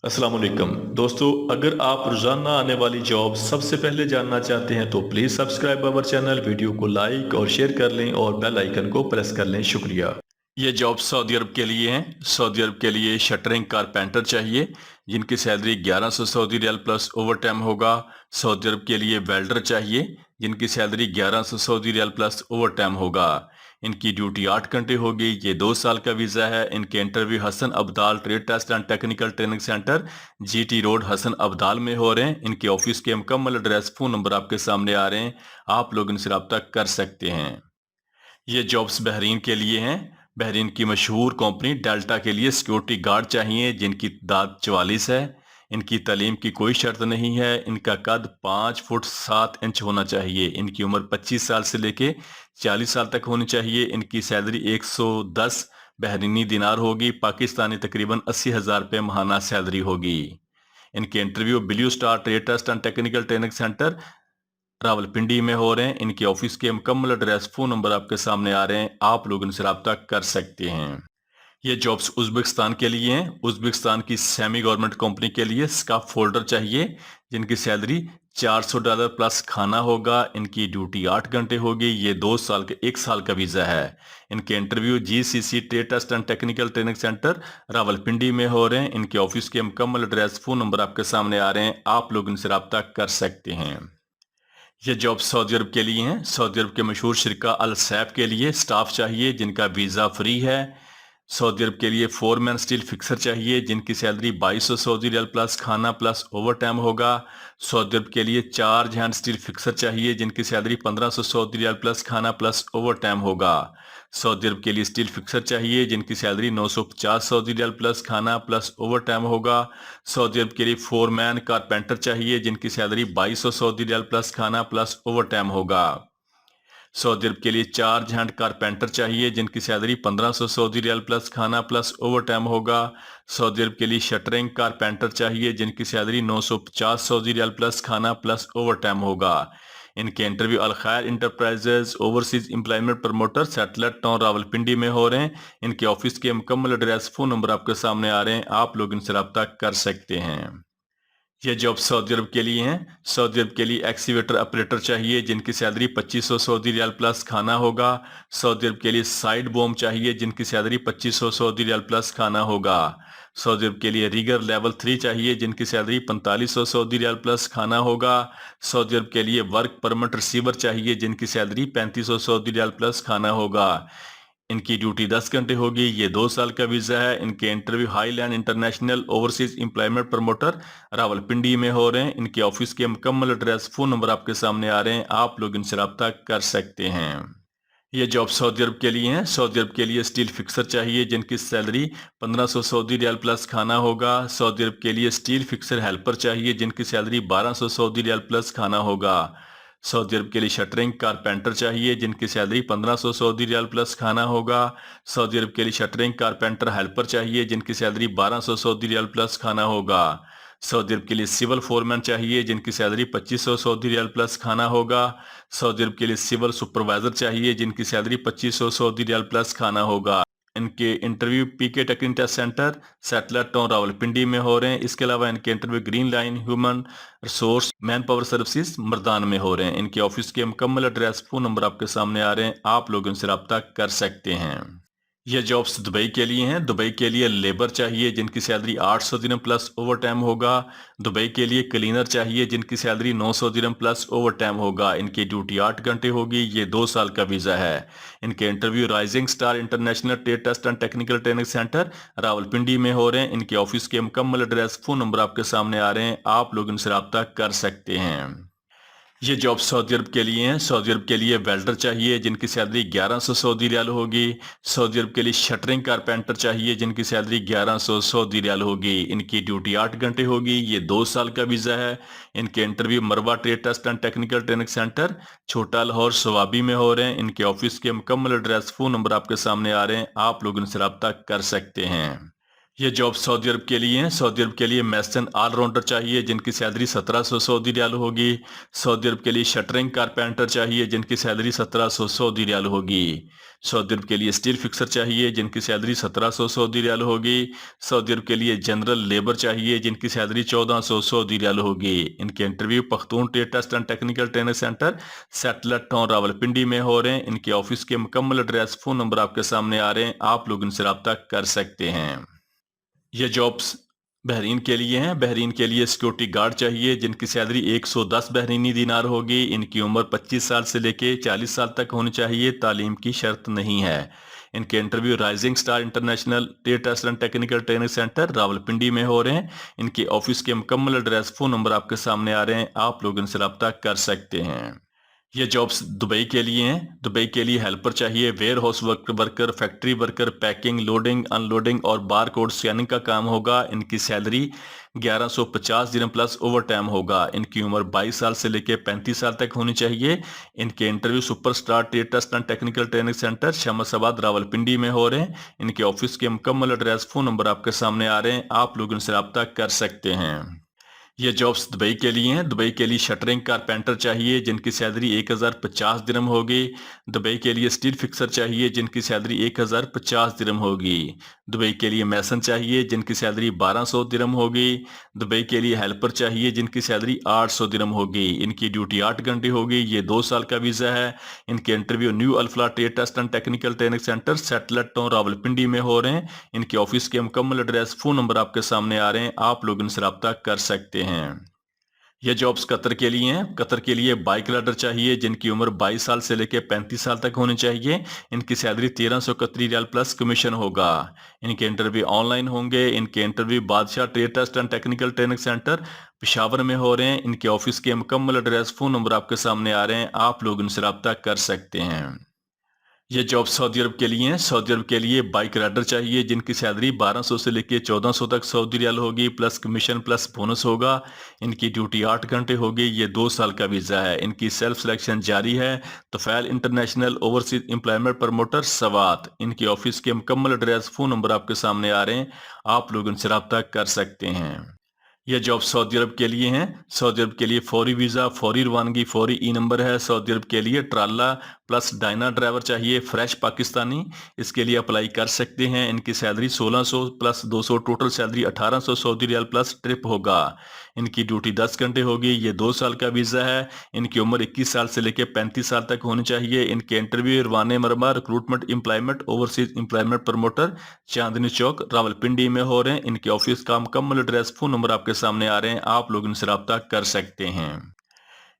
السلام علیکم دوستو، اگر آپ روزانہ آنے والی جاب سب سے پہلے جاننا چاہتے ہیں تو please subscribe our channel, video کو لائک اور شیئر کر لیں اور بیل آئیکن کو پریس کر لیں۔ شکریہ۔ یہ جاب سعودی عرب کے لیے ہیں۔ سعودی عرب کے لیے شٹرنگ کارپینٹر چاہیے جن کی سیلری 1100 سعودی ریال پلس اوور ٹائم ہوگا۔ سعودی عرب کے لیے ویلڈر چاہیے جن کی سیلری 1100 سعودی ریال پلس اوور ٹائم ہوگا۔ ان کی ڈیوٹی 8 گھنٹے ہوگی۔ یہ 2 سال کا ویزا ہے۔ ان کے interview Hasan Abdal trade test and technical training centre G T road Hasan Abdal میں ہو رہے ہیں۔ ان کے آفس کے مکمل ایڈریس، فون نمبر آپ کے سامنے آ رہے ہیں، آپ لوگ ان سے رابطہ کر سکتے ہیں۔ یہ جابس بحرین کے لیے ہیں۔ بحرین کی مشہور کمپنی ڈیلٹا کے لیے سیکیورٹی گارڈ چاہیے جن کی تعداد 44 ہے۔ ان کی تعلیم کی کوئی شرط نہیں ہے۔ ان کا قد 5 فٹ 7 انچ ہونا چاہیے۔ ان کی عمر 25 سال سے لے کے 40 سال تک ہونی چاہیے۔ ان کی سیلری 110 بحرینی دینار ہوگی، پاکستانی تقریباً 80,000 روپے ماہانہ سیلری ہوگی۔ ان کے interview Blue Star trade test and technical training centre Rawalpindi میں ہو رہے ہیں۔ ان کے آفس کے مکمل ایڈریس، فون نمبر آپ کے سامنے آ رہے ہیں، آپ لوگ ان سے رابطہ کر سکتے ہیں۔ یہ جابس ازبکستان کے لیے ہیں۔ ازبکستان کی سیمی گورنمنٹ کمپنی کے لیے اسکاف فولڈر چاہیے جن کی سیلری $400 پلس کھانا ہوگا۔ ان کی ڈیوٹی 8 گھنٹے ہوگی۔ یہ 1 سال کا ویزا ہے۔ ان کے interview G C C trade test and technical training centre Rawalpindi میں ہو رہے ہیں۔ ان کے آفس کے مکمل ایڈریس، فون نمبر آپ کے سامنے آ رہے ہیں، آپ لوگ ان سے رابطہ کر سکتے ہیں۔ یہ جاب سعودی عرب کے لیے ہیں۔ سعودی عرب کے مشہور شرکہ السیف کے لیے سٹاف چاہیے جن کا ویزا فری ہے۔ سعودی عرب کے لیے 4 مین سٹیل فکسر چاہیے جن کی سیلری 2200 سعودی ریال پلس کھانا پلس اوور ٹائم ہوگا۔ سعودی عرب کے لیے 4 ہینڈ سٹیل فکسر چاہیے جن کی سیلری 1500 سعودی ریال پلس کھانا پلس اوور ٹائم ہوگا۔ سعودی عرب کے لیے سٹیل فکسر چاہیے جن کی سیلری 950 سعودی ریال پلس کھانا پلس اوور ٹائم ہوگا۔ سعودی عرب کے لیے 4 مین کارپینٹر چاہیے جن کی سیلری 2200 سعودی ریال پلس کھانا پلس اوور ٹائم ہوگا۔ سعودی عرب کے لیے 4 ہینڈ کارپینٹر چاہیے جن کی سیلری 1500 سعودی ریال پلس کھانا پلس اوور ٹائم ہوگا۔ سعودی عرب کے لیے شٹرنگ کارپینٹر چاہیے جن کی سیلری 950 سعودی ریال پلس کھانا پلس اوور ٹائم ہوگا۔ ان کے interview Alkhair enterprises overseas employment promoter satellite town Rawalpindi میں ہو رہے ہیں۔ ان کے آفس کے مکمل ایڈریس، فون نمبر آپ کے سامنے آ رہے ہیں، آپ لوگ ان سے رابطہ کر سکتے ہیں۔ یہ جاب سعودی عرب کے لیے ہیں۔ سعودی عرب کے لیے ایکسیویٹر آپریٹر چاہیے جن کی سیلری 2500 سعودی ریال پلس کھانا ہوگا۔ سعودی عرب کے لیے سائڈ بوم چاہیے جن کی سیلری 2500 سعودی ریال پلس کھانا ہوگا۔ سعودی عرب کے لیے ریگر لیول 3 چاہیے جن کی سیلری 4500 سعودی ریال پلس کھانا ہوگا۔ سعودی عرب کے لیے ورک پرمٹ ریسیور چاہیے جن کی سیلری 3500 سعودی ریال پلس کھانا ہوگا۔ ان کی ڈیوٹی 10 گھنٹے ہوگی۔ یہ 2 سال کا ویزا ہے۔ ان کے interview Highland International overseas employment Promoter Rawalpindi میں ہو رہے ہیں۔ ان کے آفس کے مکمل ایڈریس، فون نمبر آپ کے سامنے آ رہے ہیں، آپ لوگ ان سے رابطہ کر سکتے ہیں۔ یہ جاب سعودی عرب کے لیے ہیں۔ سعودی عرب کے لیے سٹیل فکسر چاہیے جن کی سیلری 1500 سعودی ریال پلس کھانا ہوگا۔ سعودی عرب کے لیے سٹیل فکسر ہیلپر چاہیے جن کی سیلری 1200 سعودی ریال پلس کھانا ہوگا۔ سعودی عرب کے لیے شٹرنگ کارپینٹر چاہیے جن کی سیلری 1500 سعودی ریال پلس کھانا ہوگا۔ سعودی عرب کے لیے شٹرنگ کارپینٹر ہیلپر چاہیے جن کی سیلری 1200 سعودی ریال پلس کھانا ہوگا۔ سعودی عرب کے لیے سول فورمین چاہیے جن کی سیلری 2500 سعودی ریال پلس کھانا ہوگا۔ سعودی عرب کے لیے سول سپروائزر چاہیے جن کی سیلری 2500 سعودی ریال پلس کھانا ہوگا۔ ان کے interview P K technical test centre satellite town Rawalpindi میں ہو رہے ہیں۔ اس کے علاوہ ان کے interview green line human resource manpower services Mardan میں ہو رہے ہیں۔ ان کے آفس کے مکمل ایڈریس، فون نمبر آپ کے سامنے آ رہے ہیں، آپ لوگ ان سے رابطہ کر سکتے ہیں۔ یہ جابس دبئی کے لیے ہیں۔ دبئی کے لیے لیبر چاہیے جن کی سیلری 800 درہم پلس اوور ٹائم ہوگا۔ دبئی کے لیے کلینر چاہیے جن کی سیلری 900 درہم پلس اوور ٹائم ہوگا۔ ان کی ڈیوٹی 8 گھنٹے ہوگی۔ یہ 2 سال کا ویزا ہے۔ ان کے interview Rising Star International trade test and technical training centre Rawalpindi میں ہو رہے ہیں۔ ان کے آفس کے مکمل ایڈریس، فون نمبر آپ کے سامنے آ رہے ہیں، آپ لوگ ان سے رابطہ کر سکتے ہیں۔ یہ جاب سعودی عرب کے لیے ہیں۔ سعودی عرب کے لیے ویلڈر چاہیے جن کی سیلری 1100 سعودی ریال ہوگی۔ سعودی عرب کے لیے شٹرنگ کارپینٹر چاہیے جن کی سیلری 1100 سعودی ریال ہوگی۔ ان کی ڈیوٹی 8 گھنٹے ہوگی۔ یہ 2 سال کا ویزا ہے۔ ان کے interview Marwa trade test and technical training centre Chhota Lahore Swabi میں ہو رہے ہیں۔ ان کے آفس کے مکمل ایڈریس، فون نمبر آپ کے سامنے آ رہے ہیں، آپ لوگ ان سے رابطہ کر سکتے ہیں۔ یہ جاب سعودی عرب کے لیے ہیں۔ سعودی عرب کے لیے میسن آل راؤنڈر چاہیے جن کی سیلری 1700 سعودی ریال ہوگی۔ سعودی عرب کے لیے شٹرنگ کارپینٹر چاہیے جن کی سیلری 1700 سعودی ریال ہوگی۔ سعودی عرب کے لیے اسٹیل فکسر چاہیے جن کی سیلری 1700 سعودی ریال ہوگی۔ سعودی عرب کے لیے جنرل لیبر چاہیے جن کی سیلری 1400 سعودی ریال ہوگی۔ ان کے interview Pakhtun trade test and technical training centre satellite town Rawalpindi میں ہو رہے ہیں۔ ان کے آفس کے مکمل ایڈریس فون نمبر آپ کے سامنے آ رہے ہیں، آپ لوگ ان سے رابطہ کر سکتے ہیں۔ یہ جابز بحرین کے لیے ہیں۔ بحرین کے لیے سیکورٹی گارڈ چاہیے جن کی سیلری 110 بحرینی دینار ہوگی۔ ان کی عمر 25 سال سے لے کے 40 سال تک ہونی چاہیے، تعلیم کی شرط نہیں ہے۔ ان کے interview Rising Star International trade test and technical training centre Rawalpindi میں ہو رہے ہیں۔ ان کے آفس کے مکمل ایڈریس فون نمبر آپ کے سامنے آ رہے ہیں، آپ لوگ ان سے رابطہ کر سکتے ہیں۔ یہ جابز دبئی کے لیے ہیں۔ دبئی کے لیے ہیلپر چاہیے، where house worker, factory worker, packing, loading, in loading اور بار کوڈ سکیننگ کا کام ہوگا۔ ان کی سیلری 1150 درہم پلس اوور ٹائم ہوگا۔ ان کی عمر 22 سال سے لے کے 35 سال تک ہونی چاہیے۔ ان کے interview super star trade test and technical training centre Shamsabad Rawalpindi میں ہو رہے ہیں۔ ان کے آفس کے مکمل ایڈریس فون نمبر آپ کے سامنے آ رہے ہیں، آپ لوگ ان سے رابطہ کر سکتے ہیں۔ یہ جابز دبئی کے لیے ہیں۔ دبئی کے لیے شٹرنگ کارپینٹر چاہیے جن کی سیلری 1050 درہم ہوگی۔ دبئی کے لیے اسٹیل فکسر چاہیے جن کی سیلری 1050 درہم ہوگی۔ دبئی کے لیے میسن چاہیے جن کی سیلری 1200 درہم ہوگی۔ دبئی کے لیے ہیلپر چاہیے جن کی سیلری 800 درہم ہوگی۔ ان کی ڈیوٹی 8 گھنٹے ہوگی۔ یہ 2 سال کا ویزا ہے۔ ان کے interview new Alfalah trade test and technical training centre satellite town Rawalpindi میں ہو رہے ہیں۔ ان کے آفس کے مکمل ایڈریس فون نمبر آپ کے سامنے آ رہے ہیں، آپ لوگ ان سے رابطہ کر سکتے ہیں۔ یہ جابز قطر کے لیے ہیں۔ قطر کے لیے بائک رائڈر چاہیے جن کی عمر 22 سال سے لے کے 35 سال تک ہونی چاہیے۔ ان کی سیلری 1300 قطری ریال پلس کمیشن ہوگا۔ ان کے انٹرویو آن لائن ہوں گے۔ ان کے interview Badshah trade test and technical training centre Peshawar میں ہو رہے ہیں۔ ان کے آفس کے مکمل ایڈریس فون نمبر آپ کے سامنے آ رہے ہیں، آپ لوگ ان سے رابطہ کر سکتے ہیں۔ یہ جاب سعودی عرب کے لیے ہیں۔ سعودی عرب کے لیے بائک رائڈر چاہیے جن کی سیلری 1200 سے لے کے 1400 تک سعودی ریال ہوگی، پلس کمیشن پلس بونس ہوگا۔ ان کی ڈیوٹی 8 گھنٹے ہوگی۔ یہ 2 سال کا ویزا ہے۔ ان کی سیلف سلیکشن جاری ہے۔ Tufail international overseas employment promoter Swat. ان کے آفس کے مکمل ایڈریس فون نمبر آپ کے سامنے آ رہے ہیں، آپ لوگ ان سے رابطہ کر سکتے ہیں۔ یہ جاب سعودی عرب کے لیے ہیں۔ سعودی عرب کے لیے فوری ویزا، فوری روانگی، فوری ای نمبر ہے۔ سعودی عرب کے لیے ٹرالا پلس ڈائنا ڈرائیور چاہیے، فریش پاکستانی، اس کے لیے اپلائی کر سکتے ہیں۔ ان کی سیلری 1600 پلس 200، ٹوٹل سیلری 1800 سعودی ریال پلس ٹرپ ہوگا۔ ان کی ڈیوٹی 10 گھنٹے ہوگی۔ یہ 2 سال کا ویزا ہے۔ ان کی عمر 21 سال سے لے کے 35 سال تک ہونی چاہیے۔ ان کے انٹرویو روانہ مرمہ recruitment employment overseas employment promoter Chandni Chowk Rawalpindi میں ہو رہے ہیں۔ ان کے آفس کا مکمل ایڈریس فون نمبر آپ کے سامنے آ رہے ہیں، آپ لوگ ان سے رابطہ کر سکتے ہیں۔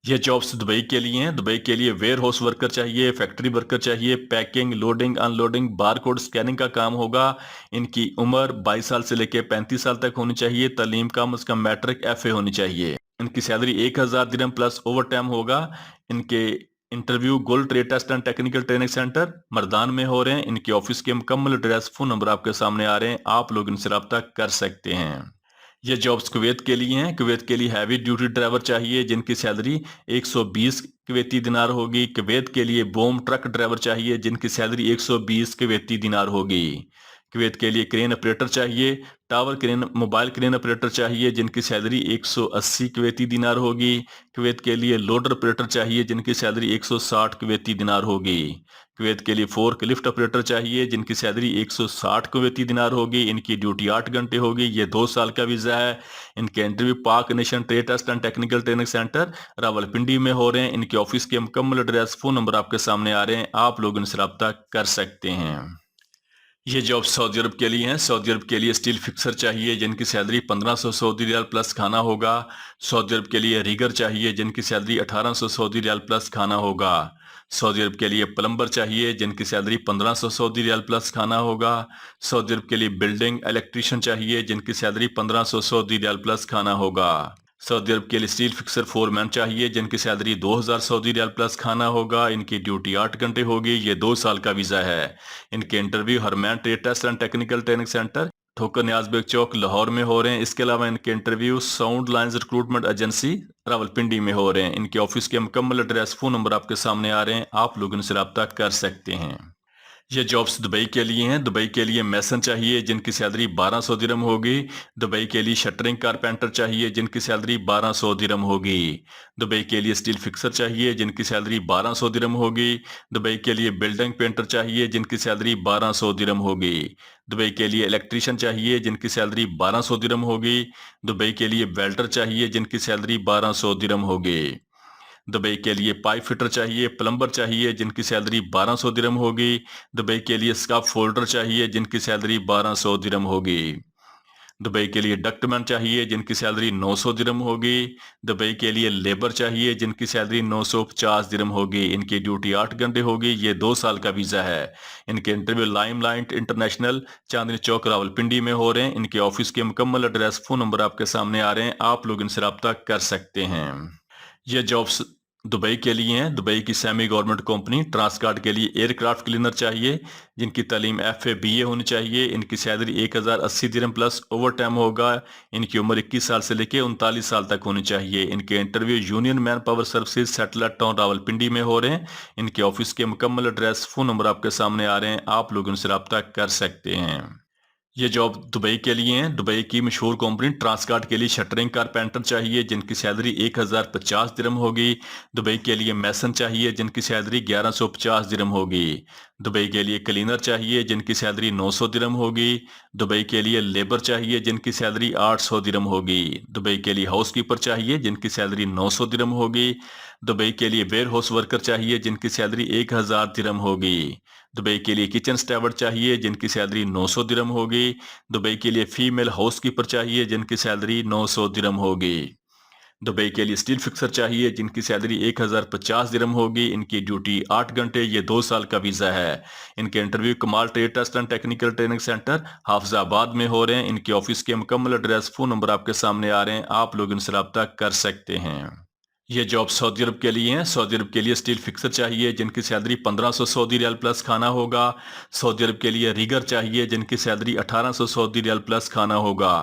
یہ جابز دبئی کے لیے ہیں۔ دبئی کے لیے ویئر ہاؤس ورکر چاہیے، فیکٹری ورکر چاہیے، پیکنگ، لوڈنگ، ان لوڈنگ، بار کوڈ سکیننگ کا کام ہوگا۔ ان کی عمر 22 سال سے لے کے 35 سال تک ہونی چاہیے۔ تعلیم کم از کم میٹرک FA ہونی چاہیے۔ ان کی سیلری 1000 درہم پلس اوور ٹائم ہوگا۔ ان کے interview gold trade test and technical training centre Mardan میں ہو رہے ہیں۔ ان کے آفس کے مکمل ایڈریس فون نمبر آپ کے سامنے آ رہے ہیں، آپ لوگ ان سے رابطہ کر سکتے ہیں۔ یہ جابز کویت کے لیے ہیں۔ کویت کے لیے ہیوی ڈیوٹی ڈرائیور چاہیے جن کی سیلری 120 کویتی دینار ہوگی۔ کویت کے لیے بوم ٹرک ڈرائیور چاہیے جن کی سیلری 120 کویتی دینار ہوگی۔ کویت کے لیے کرین آپریٹر چاہیے، ٹاور کرین، موبائل کرین آپریٹر چاہیے جن کی سیلری 180 کویتی دینار ہوگی۔ کویت کے لیے لوڈر آپریٹر چاہیے جن کی سیلری 160 کویتی دینار ہوگی۔ کویت کے لیے فورک لفٹ آپریٹر چاہیے جن کی سیلری 160 کویتی دینار ہوگی۔ ان کی ڈیوٹی 8 گھنٹے ہوگی۔ یہ 2 سال کا ویزا ہے۔ ان کے interview Pak nation trade test and technical training centre Rawalpindi میں ہو رہے ہیں۔ ان کے آفس کے مکمل ایڈریس فون نمبر آپ کے سامنے آ رہے ہیں، آپ لوگ ان سے رابطہ کر سکتے ہیں۔ یہ جاب سعودی عرب کے لیے ہیں۔ سعودی عرب کے لیے اسٹیل فکسر چاہیے جن کی سیلری 1500 سعودی ریال پلس کھانا ہوگا۔ سعودی عرب کے لیے ریگر چاہیے جن کی سیلری 1800 سعودی ریال پلس کھانا ہوگا۔ سعودی عرب کے لیے پلمبر چاہیے جن کی سیلری 1500 سعودی ریال پلس کھانا ہوگا۔ سعودی عرب کے لیے بلڈنگ الیکٹریشین چاہیے جن کی سیلری 1500 سعودی ریال پلس کھانا ہوگا۔ سعودی عرب کے لیے اسٹیل فکسر فور مین چاہیے جن کی سیلری 2000 سعودی ریال پلس کھانا ہوگا۔ ان کی ڈیوٹی 8 گھنٹے ہوگی۔ یہ 2 سال کا ویزا ہے۔ ان کے interview Herman trade test and technical training centre Thokar Niaz bag چوک لاہور میں ہو رہے ہیں۔ اس کے علاوہ ان کے interview sound lines recruitment agency Rawalpindi میں ہو رہے ہیں۔ ان کے آفس کے مکمل ایڈریس فون نمبر آپ کے سامنے آ رہے ہیں، آپ لوگ ان سے رابطہ کر سکتے ہیں۔ یہ جابس دبئی کے لیے ہیں۔ دبئی کے لیے میسن چاہیے جن کی سیلری 1200 درہم ہوگی۔ دبئی کے لیے شٹرنگ کارپینٹر چاہیے جن کی سیلری 1200 درہم ہوگی۔ دبئی کے لیے اسٹیل فکسر چاہیے جن کی سیلری 1200 درہم ہوگی۔ دبئی کے لیے بلڈنگ پینٹر چاہیے جن کی سیلری 1200 درہم ہوگی۔ دبئی کے لیے الیکٹریشین چاہیے جن کی سیلری 1200 درہم ہوگی۔ دبئی کے لیے ویلڈر چاہیے جن کی سیلری 1200 درہم ہوگی۔ دبئی کے لیے پائپ فٹر چاہیے، پلمبر چاہیے جن کی سیلری 1200 درہم ہوگی۔ دبئی کے لیے اسکاف فولڈر چاہیے جن کی سیلری 1200 درہم ہوگی۔ دبئی کے لیے ڈکٹ مین چاہیے جن کی سیلری 900 درہم ہوگی۔ دبئی کے لیے لیبر چاہیے جن کی سیلری 950 درہم ہوگی۔ ان کی ڈیوٹی 8 گھنٹے ہوگی۔ یہ 2 سال کا ویزا ہے۔ ان کے انٹرویو لائم لائٹ انٹرنیشنل چاندنی چوک راولپنڈی میں ہو رہے ہیں۔ ان کے آفس کے مکمل ایڈریس، فون نمبر آپ کے سامنے آ رہے ہیں، آپ لوگ ان سے رابطہ کر سکتے ہیں۔ یہ جابس دبئی کے لیے ہیں۔ دبئی کی سیمی گورنمنٹ کمپنی ٹرانسکارٹ کے لیے ایئر کرافٹ کلینر چاہیے جن کی تعلیم FA BA ہونی چاہیے۔ ان کی سیلری 1080 درہم پلس اوور ٹائم ہوگا۔ ان کی عمر 21 سال سے لے کے 39 سال تک ہونی چاہیے۔ ان کے interview union manpower services satellite town Rawalpindi میں ہو رہے ہیں۔ ان کے آفس کے مکمل ایڈریس، فون نمبر آپ کے سامنے آ رہے ہیں، آپ لوگ ان سے رابطہ کر سکتے ہیں۔ یہ جاب دبئی کے لیے ہیں۔ دبئی کی مشہور کمپنی ٹرانسکارٹ کے لیے شٹرنگ کارپینٹر چاہیے جن کی سیلری 1050 درہم ہوگی۔ دبئی کے لیے میسن چاہیے جن کی سیلری 1150 درہم ہوگی۔ دبئی کے لیے کلینر چاہیے جن کی سیلری 900 درہم ہوگی۔ دبئی کے لیے لیبر چاہیے جن کی سیلری 800 درہم ہوگی۔ دبئی کے لیے ہاؤس کیپر چاہیے جن کی سیلری 900 درہم ہوگی۔ دبئی کے لیے ویئر ہاؤس ورکر چاہیے جن کی سیلری 1000 درہم ہوگی۔ دبئی کے لیے کچن سٹیورڈ چاہیے جن کی سیلری 900 درہم ہوگی۔ دبئی کے لیے فیمیل ہاؤس کیپر چاہیے جن کی سیلری 900 درہم ہوگی۔ دبئی کے لیے اسٹیل فکسر چاہیے جن کی سیلری 1050 درہم ہوگی۔ ان کی ڈیوٹی 8 گھنٹے، یہ 2 سال کا ویزا ہے۔ ان کے interview Kamal trade test and technical training centre Hafizabad میں ہو رہے ہیں۔ ان کے آفس کے مکمل ایڈریس، فون نمبر آپ کے سامنے آ رہے ہیں، آپ لوگ ان سے رابطہ کر سکتے ہیں۔ یہ جاب سعودی عرب کے لیے ہیں۔ سعودی عرب کے لیے اسٹیل فکسر چاہیے جن کی سیلری 1500 سعودی ریال پلس کھانا ہوگا۔ سعودی عرب کے لیے ریگر چاہیے جن کی سیلری 1800 سعودی ریال پلس کھانا ہوگا۔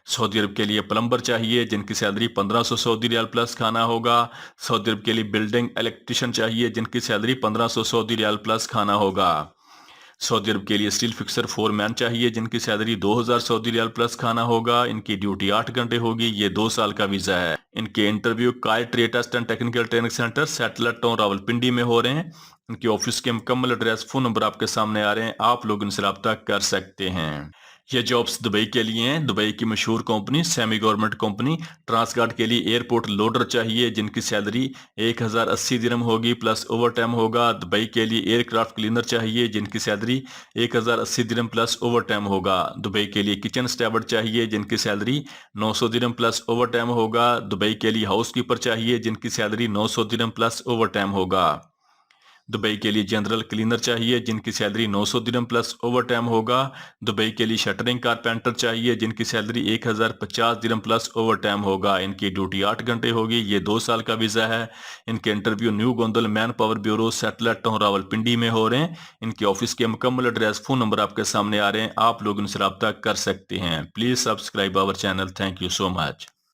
سعودی عرب کے لیے پلمبر چاہیے جن کی سیلری 1500 سعودی ریال پلس کھانا ہوگا۔ سعودی عرب کے لیے بلڈنگ الیکٹریشین چاہیے جن کی سیلری 1500 سعودی ریال پلس کھانا ہوگا۔ سعودی عرب کے لیے اسٹیل فکسر 4 مین چاہیے جن کی سیلری 2000 سعودی ریال پلس کھانا ہوگا۔ ان کی ڈیوٹی 8 گھنٹے ہوگی، یہ 2 سال کا ویزا ہے۔ ان کے انٹرویو کائے trade test and technical training centre satellite town Rawalpindi میں ہو رہے ہیں۔ ان کے آفس کے مکمل ایڈریس، فون نمبر آپ کے سامنے آ رہے ہیں، آپ لوگ ان سے رابطہ کر سکتے ہیں۔ یہ جابس دبئی کے لیے ہیں۔ دبئی کی مشہور کمپنی سیمی گورنمنٹ کمپنی ٹرانسکارٹ کے لیے ایئرپورٹ لوڈر چاہیے جن کی سیلری 1080 درہم ہوگی پلس اوور ٹائم ہوگا۔ دبئی کے لیے ایئر کرافٹ کلینر چاہیے جن کی سیلری 1080 درہم پلس اوور ٹائم ہوگا۔ دبئی کے لیے کچن سٹیورڈ چاہیے جن کی سیلری 900 درہم پلس اوور ٹائم ہوگا۔ دبئی کے لیے ہاؤس کیپر چاہیے جن کی سیلری 900 درہم پلس اوور ٹائم ہوگا۔ دبئی کے لیے جنرل کلینر چاہیے جن کی سیلری 900 درہم پلس اوور ٹائم ہوگا۔ دبئی کے لیے شٹرنگ کارپینٹر چاہیے جن کی سیلری 1050 درہم پلس اوور ٹائم ہوگا۔ ان کی ڈیوٹی 8 گھنٹے ہوگی، یہ 2 سال کا ویزا ہے۔ ان کے interview new Gondal manpower bureau satellite town Rawalpindi میں ہو رہے ہیں۔ ان کے آفس کے مکمل ایڈریس، فون نمبر آپ کے سامنے آ رہے ہیں، آپ لوگ ان سے رابطہ کر سکتے ہیں۔ Please subscribe our channel. Thank you so much.